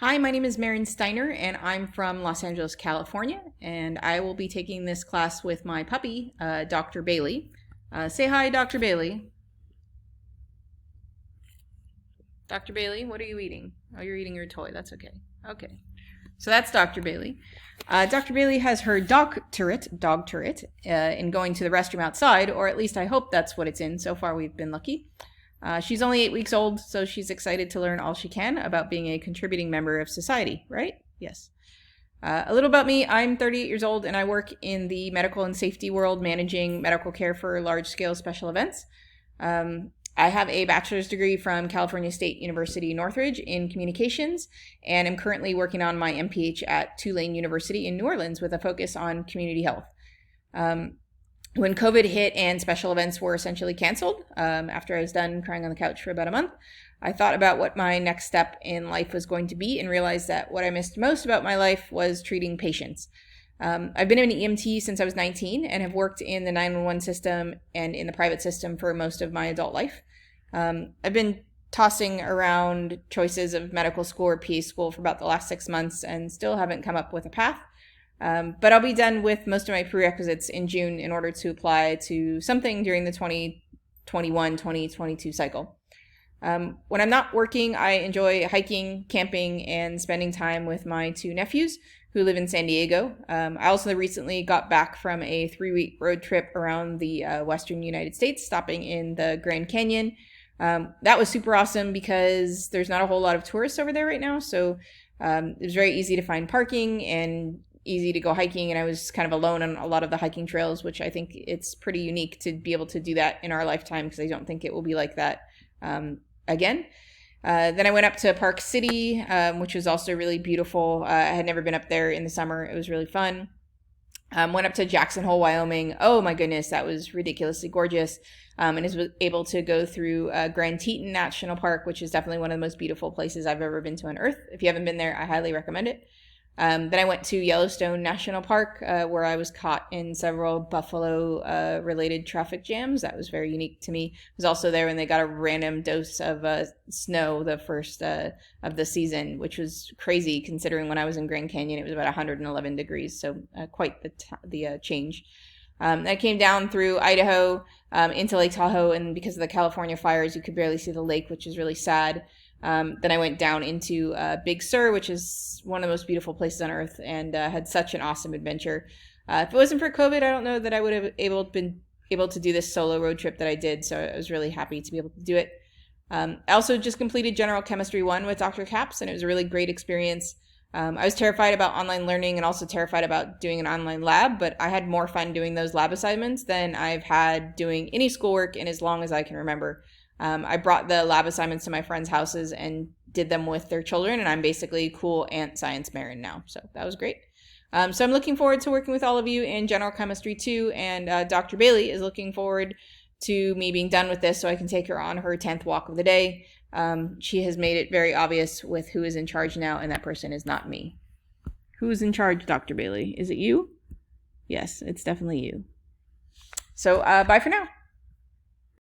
Hi, my name is Marin Steiner, and I'm from Los Angeles, California, and I will be taking this class with my puppy, Dr. Bailey. Say hi, Dr. Bailey. Dr. Bailey, what are you eating? Oh, you're eating your toy. That's okay. Okay. So that's Dr. Bailey. Dr. Bailey has her dog turret, in going to the restroom outside, or at least I hope that's what it's in. So far, we've been lucky. She's only 8 weeks old, so she's excited to learn all she can about being a contributing member of society, right? Yes. A little about me. I'm 38 years old and I work in the medical and safety world managing medical care for large scale special events. I have a bachelor's degree from California State University Northridge in communications, and I'm currently working on my MPH at Tulane University in New Orleans with a focus on community health. When COVID hit and special events were essentially canceled, after I was done crying on the couch for about a month, I thought about what my next step in life was going to be and realized that what I missed most about my life was treating patients. I've been an EMT since I was 19 and have worked in the 911 system and in the private system for most of my adult life. I've been tossing around choices of medical school or PA school for about the last 6 months and still haven't come up with a path. But I'll be done with most of my prerequisites in June in order to apply to something during the 2021-2022 cycle. When I'm not working, I enjoy hiking, camping, and spending time with my 2 nephews who live in San Diego. I also recently got back from a 3-week road trip around the western United States, stopping in the Grand Canyon. That was super awesome because there's not a whole lot of tourists over there right now, so it was very easy to find parking and easy to go hiking, and I was kind of alone on a lot of the hiking trails, which I think it's pretty unique to be able to do that in our lifetime because I don't think it will be like that again. Then I went up to Park City, which was also really beautiful. I had never been up there in the summer. It was really fun. Went up to Jackson Hole, Wyoming. Oh my goodness, that was ridiculously gorgeous. And was able to go through Grand Teton National Park, which is definitely one of the most beautiful places I've ever been to on Earth. If you haven't been there, I highly recommend it. Then I went to Yellowstone National Park, where I was caught in several buffalo related traffic jams. That was very unique to me. I was also there when they got a random dose of snow the first of the season, which was crazy considering when I was in Grand Canyon, it was about 111 degrees. So quite the change. I came down through Idaho into Lake Tahoe, and because of the California fires, you could barely see the lake, which is really sad. Then I went down into Big Sur, which is one of the most beautiful places on earth, and had such an awesome adventure. If it wasn't for COVID, I don't know that I would have been able to do this solo road trip that I did, so I was really happy to be able to do it. I also just completed General Chemistry 1 with Dr. Capps, and it was a really great experience. I was terrified about online learning and also terrified about doing an online lab, but I had more fun doing those lab assignments than I've had doing any schoolwork in as long as I can remember. I brought the lab assignments to my friends' houses and did them with their children, and I'm basically cool Aunt Science Marin now, so that was great. So I'm looking forward to working with all of you in General Chemistry 2, and Dr. Bailey is looking forward to me being done with this so I can take her on her 10th walk of the day. She has made it very obvious with who is in charge now, and that person is not me. Who's in charge, Dr. Bailey? Is it you? Yes, it's definitely you. So bye for now.